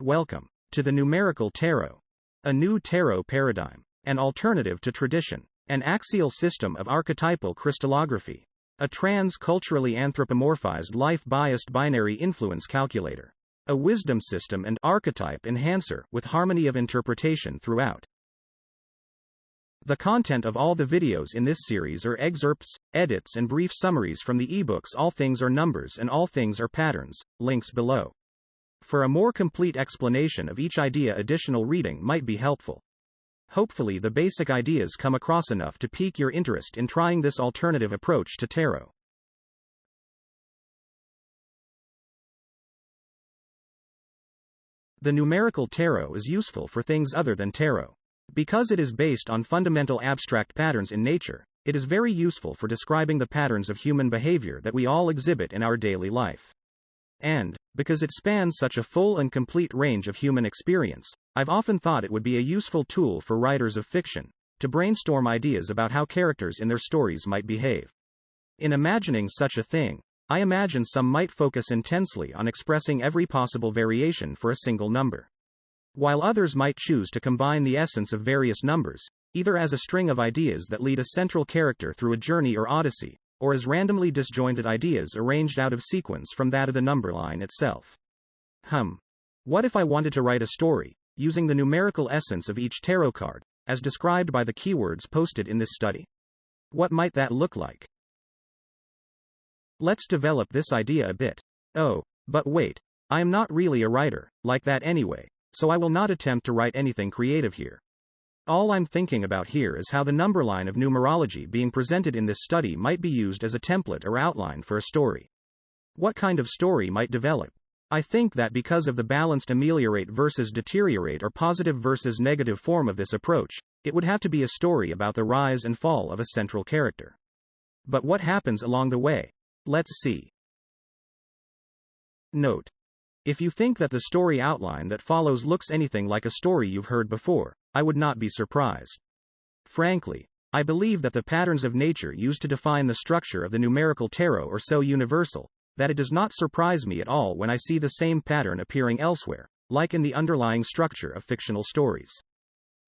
Welcome to the Numerical Tarot, a new tarot paradigm, an alternative to tradition, an axial system of archetypal crystallography, a trans-culturally anthropomorphized life-biased binary influence calculator, a wisdom system and archetype enhancer with harmony of interpretation throughout. The content of all the videos in this series are excerpts, edits and brief summaries from the eBooks All Things Are Numbers and All Things Are Patterns, links below. For a more complete explanation of each idea, additional reading might be helpful. Hopefully the basic ideas come across enough to pique your interest in trying this alternative approach to tarot. The numerical tarot is useful for things other than tarot. Because it is based on fundamental abstract patterns in nature, it is very useful for describing the patterns of human behavior that we all exhibit in our daily life. And, because it spans such a full and complete range of human experience, I've often thought it would be a useful tool for writers of fiction, to brainstorm ideas about how characters in their stories might behave. In imagining such a thing, I imagine some might focus intensely on expressing every possible variation for a single number, while others might choose to combine the essence of various numbers, either as a string of ideas that lead a central character through a journey or odyssey, or as randomly disjointed ideas arranged out of sequence from that of the number line itself. What if I wanted to write a story, using the numerical essence of each tarot card, as described by the keywords posted in this study? What might that look like? Let's develop this idea a bit. Oh, but wait, I am not really a writer, like that anyway, so I will not attempt to write anything creative here. All I'm thinking about here is how the number line of numerology being presented in this study might be used as a template or outline for a story. What kind of story might develop? I think that because of the balanced ameliorate versus deteriorate or positive versus negative form of this approach, it would have to be a story about the rise and fall of a central character. But what happens along the way? Let's see. Note: if you think that the story outline that follows looks anything like a story you've heard before, I would not be surprised. Frankly, I believe that the patterns of nature used to define the structure of the numerical tarot are so universal, that it does not surprise me at all when I see the same pattern appearing elsewhere, like in the underlying structure of fictional stories.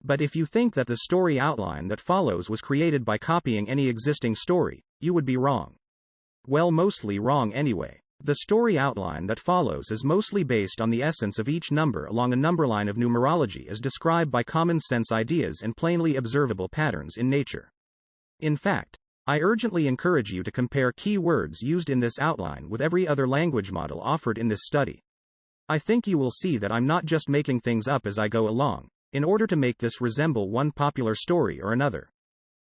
But if you think that the story outline that follows was created by copying any existing story, you would be wrong. Well, mostly wrong anyway. The story outline that follows is mostly based on the essence of each number along a number line of numerology as described by common sense ideas and plainly observable patterns in nature. In fact, I urgently encourage you to compare key words used in this outline with every other language model offered in this study. I think you will see that I'm not just making things up as I go along, in order to make this resemble one popular story or another.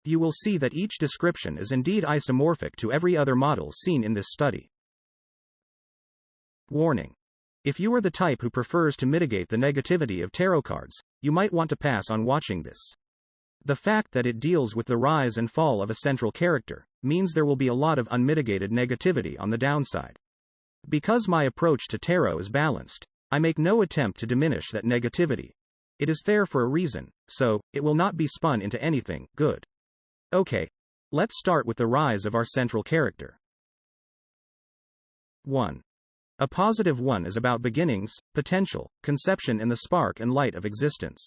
You will see that each description is indeed isomorphic to every other model seen in this study. Warning: if you are the type who prefers to mitigate the negativity of tarot cards, you might want to pass on watching this. The fact that it deals with the rise and fall of a central character means there will be a lot of unmitigated negativity on the downside. Because my approach to tarot is balanced, I make no attempt to diminish that negativity. It is there for a reason, so it will not be spun into anything good. Okay, let's start with the rise of our central character. 1. A positive 1 is about beginnings, potential, conception and the spark and light of existence.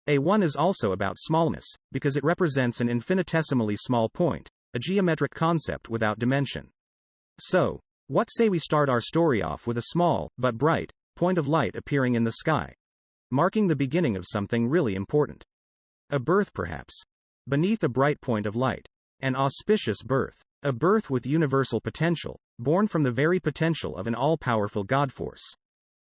A 1 is also about smallness, because it represents an infinitesimally small point, a geometric concept without dimension. So, what say we start our story off with a small, but bright, point of light appearing in the sky, marking the beginning of something really important. A birth perhaps. Beneath a bright point of light. An auspicious birth. A birth with universal potential, born from the very potential of an all-powerful God force.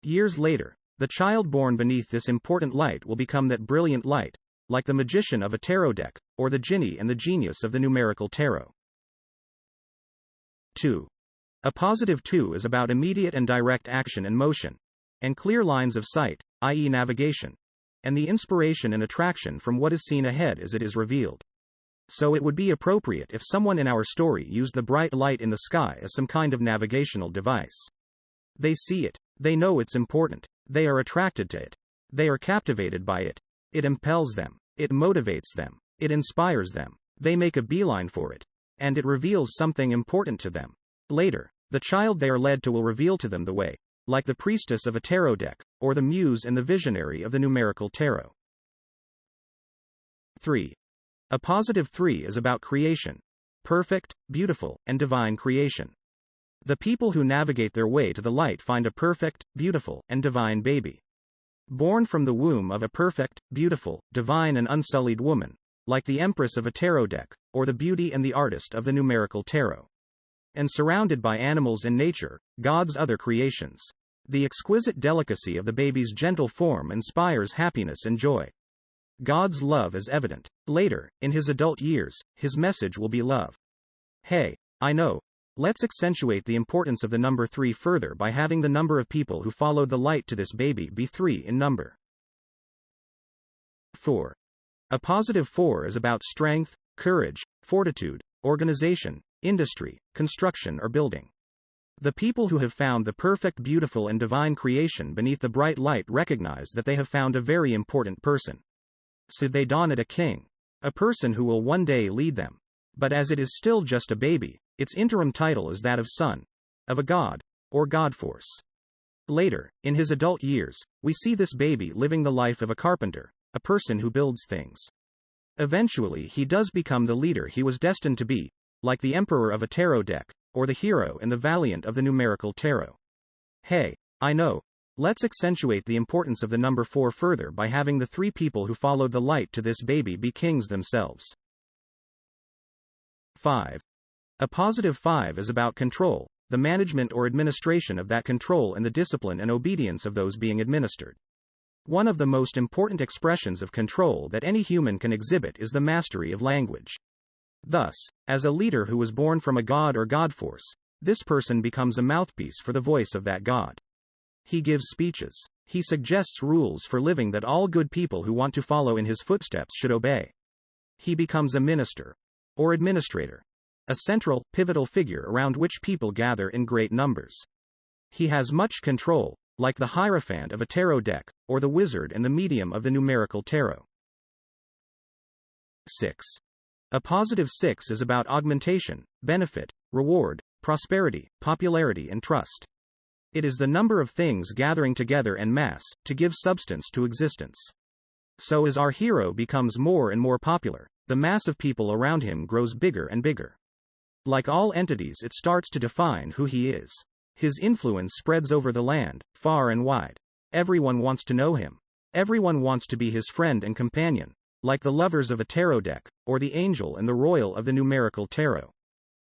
Years later, the child born beneath this important light will become that brilliant light, like the magician of a tarot deck, or the genie and the genius of the numerical tarot. 2. A positive 2 is about immediate and direct action and motion, and clear lines of sight, i.e. navigation, and the inspiration and attraction from what is seen ahead as it is revealed. So it would be appropriate if someone in our story used the bright light in the sky as some kind of navigational device. They see it. They know it's important. They are attracted to it. They are captivated by it. It impels them. It motivates them. It inspires them. They make a beeline for it. And it reveals something important to them. Later, the child they are led to will reveal to them the way, like the priestess of a tarot deck, or the muse and the visionary of the numerical tarot. 3. A positive 3 is about creation. Perfect, beautiful, and divine creation. The people who navigate their way to the light find a perfect, beautiful, and divine baby. Born from the womb of a perfect, beautiful, divine and unsullied woman, like the empress of a tarot deck, or the beauty and the artist of the numerical tarot. And surrounded by animals and nature, God's other creations. The exquisite delicacy of the baby's gentle form inspires happiness and joy. God's love is evident. Later, in his adult years, his message will be love. Hey, I know. Let's accentuate the importance of the number 3 further by having the number of people who followed the light to this baby be 3 in number. 4. A positive 4 is about strength, courage, fortitude, organization, industry, construction or building. The people who have found the perfect, beautiful and divine creation beneath the bright light recognize that they have found a very important person. So they dawn at a king. A person who will one day lead them. But as it is still just a baby, its interim title is that of son, of a god, or god force. Later, in his adult years, we see this baby living the life of a carpenter, a person who builds things. Eventually he does become the leader he was destined to be, like the emperor of a tarot deck, or the hero and the valiant of the numerical tarot. Hey, I know. Let's accentuate the importance of the number 4 further by having the 3 people who followed the light to this baby be kings themselves. 5. A positive 5 is about control, the management or administration of that control and the discipline and obedience of those being administered. One of the most important expressions of control that any human can exhibit is the mastery of language. Thus, as a leader who was born from a god or god force, this person becomes a mouthpiece for the voice of that god. He gives speeches. He suggests rules for living that all good people who want to follow in his footsteps should obey. He becomes a minister, or administrator, a central, pivotal figure around which people gather in great numbers. He has much control, like the hierophant of a tarot deck, or the wizard and the medium of the numerical tarot. 6. A positive 6 is about augmentation, benefit, reward, prosperity, popularity and trust. It is the number of things gathering together en masse, to give substance to existence. So as our hero becomes more and more popular, the mass of people around him grows bigger and bigger. Like all entities, it starts to define who he is. His influence spreads over the land, far and wide. Everyone wants to know him. Everyone wants to be his friend and companion, like the lovers of a tarot deck, or the angel and the royal of the numerical tarot.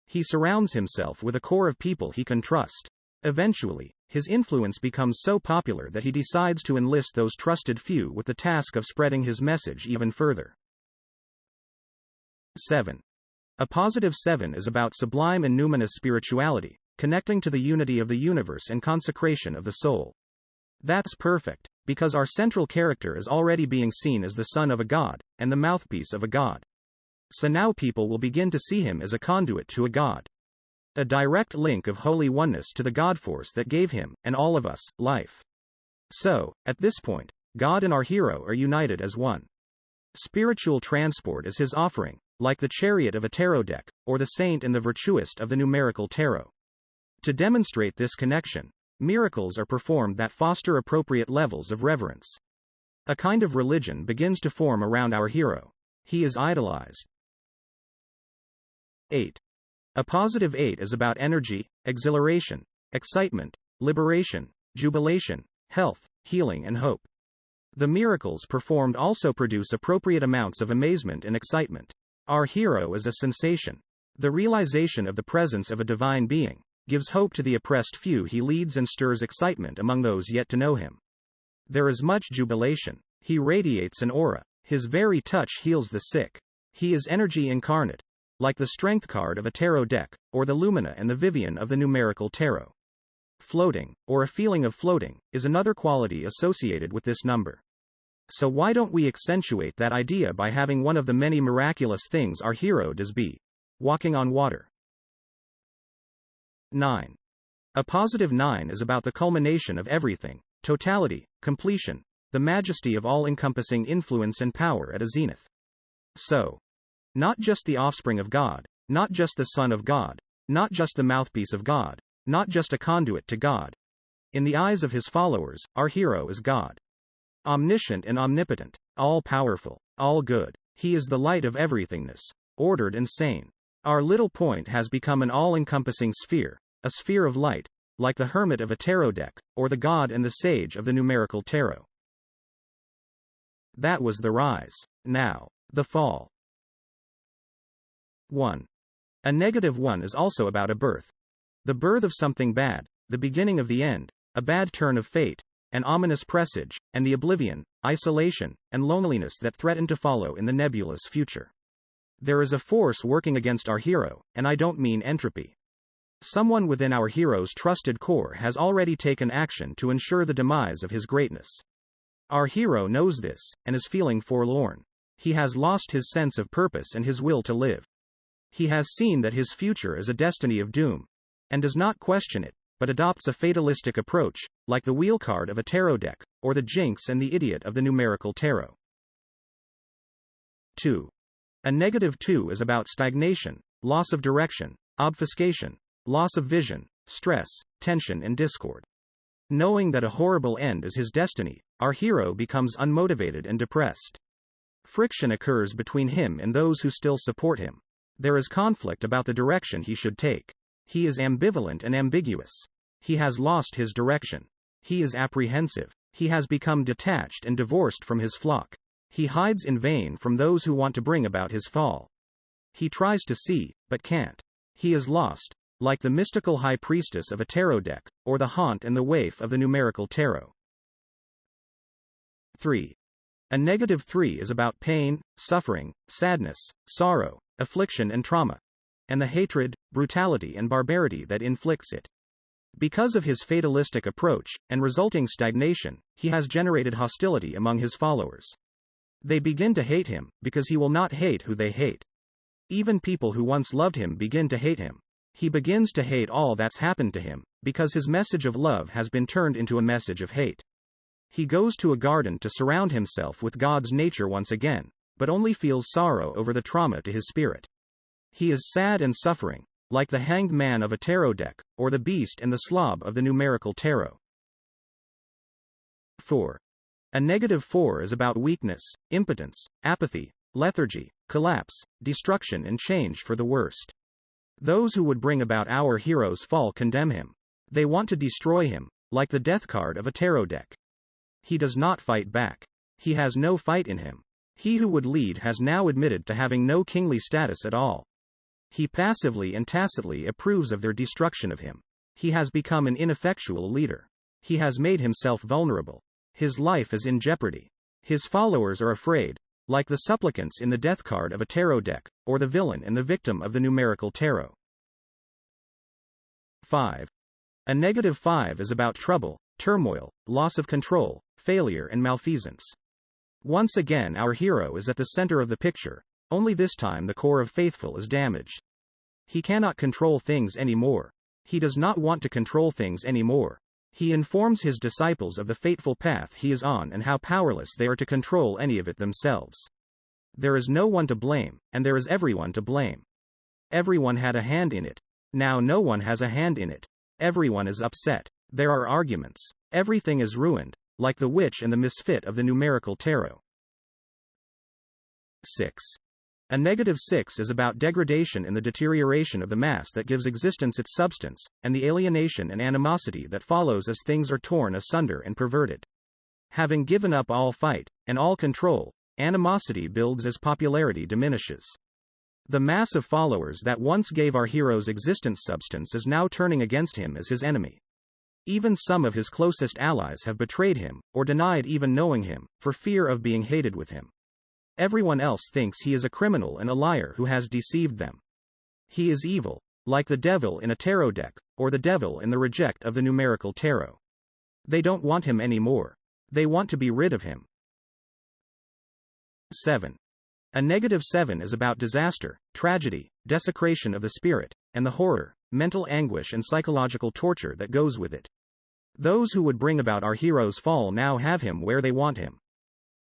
He surrounds himself with a core of people he can trust. Eventually, his influence becomes so popular that he decides to enlist those trusted few with the task of spreading his message even further. 7. A positive 7 is about sublime and numinous spirituality, connecting to the unity of the universe and consecration of the soul. That's perfect, because our central character is already being seen as the son of a god, and the mouthpiece of a god. So now people will begin to see him as a conduit to a god. A direct link of holy oneness to the God force that gave him, and all of us, life. So, at this point, God and our hero are united as one. Spiritual transport is his offering, like the chariot of a tarot deck, or the saint and the virtuist of the numerical tarot. To demonstrate this connection, miracles are performed that foster appropriate levels of reverence. A kind of religion begins to form around our hero. He is idolized. 8. A positive 8 is about energy, exhilaration, excitement, liberation, jubilation, health, healing and hope. The miracles performed also produce appropriate amounts of amazement and excitement. Our hero is a sensation. The realization of the presence of a divine being gives hope to the oppressed few he leads and stirs excitement among those yet to know him. There is much jubilation. He radiates an aura. His very touch heals the sick. He is energy incarnate, like the strength card of a tarot deck, or the Lumina and the Vivian of the numerical tarot. Floating, or a feeling of floating, is another quality associated with this number. So why don't we accentuate that idea by having one of the many miraculous things our hero does be? Walking on water. 9. A positive 9 is about the culmination of everything, totality, completion, the majesty of all-encompassing influence and power at a zenith. So, not just the offspring of God, not just the Son of God, not just the mouthpiece of God, not just a conduit to God. In the eyes of his followers, our hero is God. Omniscient and omnipotent, all-powerful, all-good. He is the light of everythingness, ordered and sane. Our little point has become an all-encompassing sphere, a sphere of light, like the hermit of a tarot deck, or the god and the sage of the numerical tarot. That was the rise. Now, the fall. 1. A -1 is also about a birth. The birth of something bad, the beginning of the end, a bad turn of fate, an ominous presage, and the oblivion, isolation, and loneliness that threaten to follow in the nebulous future. There is a force working against our hero, and I don't mean entropy. Someone within our hero's trusted core has already taken action to ensure the demise of his greatness. Our hero knows this, and is feeling forlorn. He has lost his sense of purpose and his will to live. He has seen that his future is a destiny of doom, and does not question it, but adopts a fatalistic approach, like the wheel card of a tarot deck, or the jinx and the idiot of the numerical tarot. 2. A -2 is about stagnation, loss of direction, obfuscation, loss of vision, stress, tension and discord. Knowing that a horrible end is his destiny, our hero becomes unmotivated and depressed. Friction occurs between him and those who still support him. There is conflict about the direction he should take. He is ambivalent and ambiguous. He has lost his direction. He is apprehensive. He has become detached and divorced from his flock. He hides in vain from those who want to bring about his fall. He tries to see, but can't. He is lost, like the mystical high priestess of a tarot deck, or the haunt and the waif of the numerical tarot. 3. A -3 is about pain, suffering, sadness, sorrow, affliction and trauma, and the hatred, brutality and barbarity that inflicts it. Because of his fatalistic approach, and resulting stagnation, he has generated hostility among his followers. They begin to hate him, because he will not hate who they hate. Even people who once loved him begin to hate him. He begins to hate all that's happened to him, because his message of love has been turned into a message of hate. He goes to a garden to surround himself with God's nature once again, but only feels sorrow over the trauma to his spirit. He is sad and suffering, like the hanged man of a tarot deck, or the beast and the slob of the numerical tarot. 4. A -4 is about weakness, impotence, apathy, lethargy, collapse, destruction and change for the worst. Those who would bring about our hero's fall condemn him. They want to destroy him, like the death card of a tarot deck. He does not fight back. He has no fight in him. He who would lead has now admitted to having no kingly status at all. He passively and tacitly approves of their destruction of him. He has become an ineffectual leader. He has made himself vulnerable. His life is in jeopardy. His followers are afraid, like the supplicants in the death card of a tarot deck, or the villain and the victim of the numerical tarot. 5. A -5 is about trouble, turmoil, loss of control, failure and malfeasance. Once again our hero is at the center of the picture, only this time the core of faithful is damaged. He cannot control things anymore. He does not want to control things anymore. He informs his disciples of the fateful path he is on and how powerless they are to control any of it themselves. There is no one to blame, and there is everyone to blame. Everyone had a hand in it. Now no one has a hand in it. Everyone is upset. There are arguments. Everything is ruined, like the witch and the misfit of the numerical tarot. 6. A -6 is about degradation and the deterioration of the mass that gives existence its substance, and the alienation and animosity that follows as things are torn asunder and perverted. Having given up all fight, and all control, animosity builds as popularity diminishes. The mass of followers that once gave our hero's existence substance is now turning against him as his enemy. Even some of his closest allies have betrayed him, or denied even knowing him, for fear of being hated with him. Everyone else thinks he is a criminal and a liar who has deceived them. He is evil, like the devil in a tarot deck, or the devil in the reject of the numerical tarot. They don't want him anymore. They want to be rid of him. 7. A -7 is about disaster, tragedy, desecration of the spirit, and the horror, mental anguish and psychological torture that goes with it. Those who would bring about our hero's fall now have him where they want him.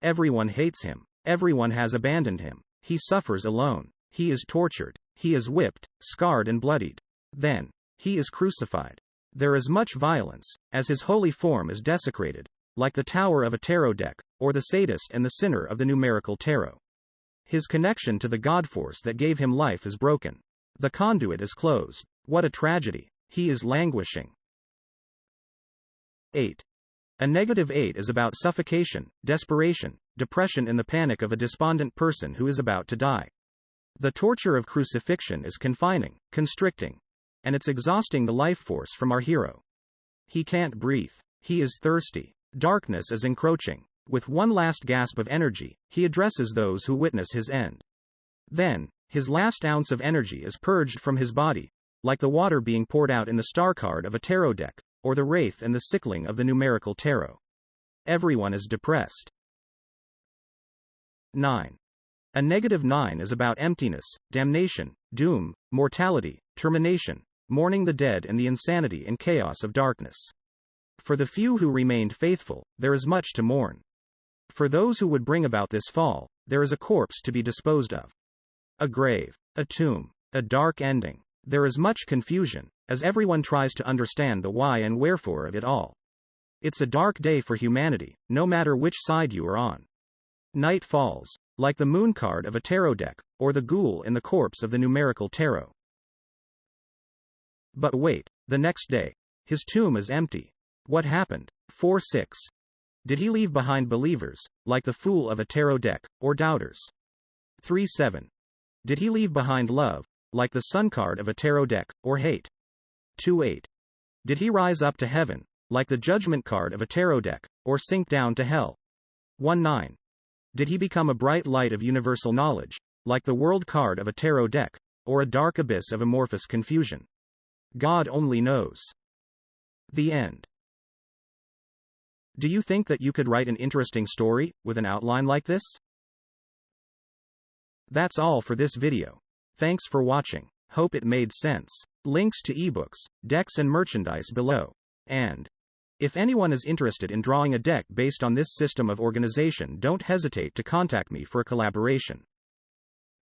Everyone hates him. Everyone has abandoned him. He suffers alone. He is tortured. He is whipped, scarred and bloodied. Then, he is crucified. There is much violence, as his holy form is desecrated, like the tower of a tarot deck, or the sadist and the sinner of the numerical tarot. His connection to the God force that gave him life is broken. The conduit is closed. What a tragedy. He is languishing. 8. A negative 8 is about suffocation, desperation, depression and the panic of a despondent person who is about to die. The torture of crucifixion is confining, constricting, and it's exhausting the life force from our hero. He can't breathe. He is thirsty. Darkness is encroaching. With one last gasp of energy, he addresses those who witness his end. Then, his last ounce of energy is purged from his body, like the water being poured out in the star card of a tarot deck, or the wraith and the sickling of the numerical tarot. Everyone is depressed. 9. A negative 9 is about emptiness, damnation, doom, mortality, termination, mourning the dead and the insanity and chaos of darkness. For the few who remained faithful, there is much to mourn. For those who would bring about this fall, there is a corpse to be disposed of. A grave, a tomb, a dark ending. There is much confusion, as everyone tries to understand the why and wherefore of it all. It's a dark day for humanity, no matter which side you are on. Night falls, like the moon card of a tarot deck, or the ghoul in the corpse of the numerical tarot. But wait, the next day, his tomb is empty. What happened? 4-6. Did he leave behind believers, like the fool of a tarot deck, or doubters? 3-7. Did he leave behind love, like the sun card of a tarot deck, or hate? 2-8. Did he rise up to heaven, like the judgment card of a tarot deck, or sink down to hell? 1-9. Did he become a bright light of universal knowledge, like the world card of a tarot deck, or a dark abyss of amorphous confusion? God only knows. The end. Do you think that you could write an interesting story, with an outline like this? That's all for this video. Thanks for watching. Hope it made sense. Links to eBooks, decks and merchandise below. And if anyone is interested in drawing a deck based on this system of organization, don't hesitate to contact me for a collaboration.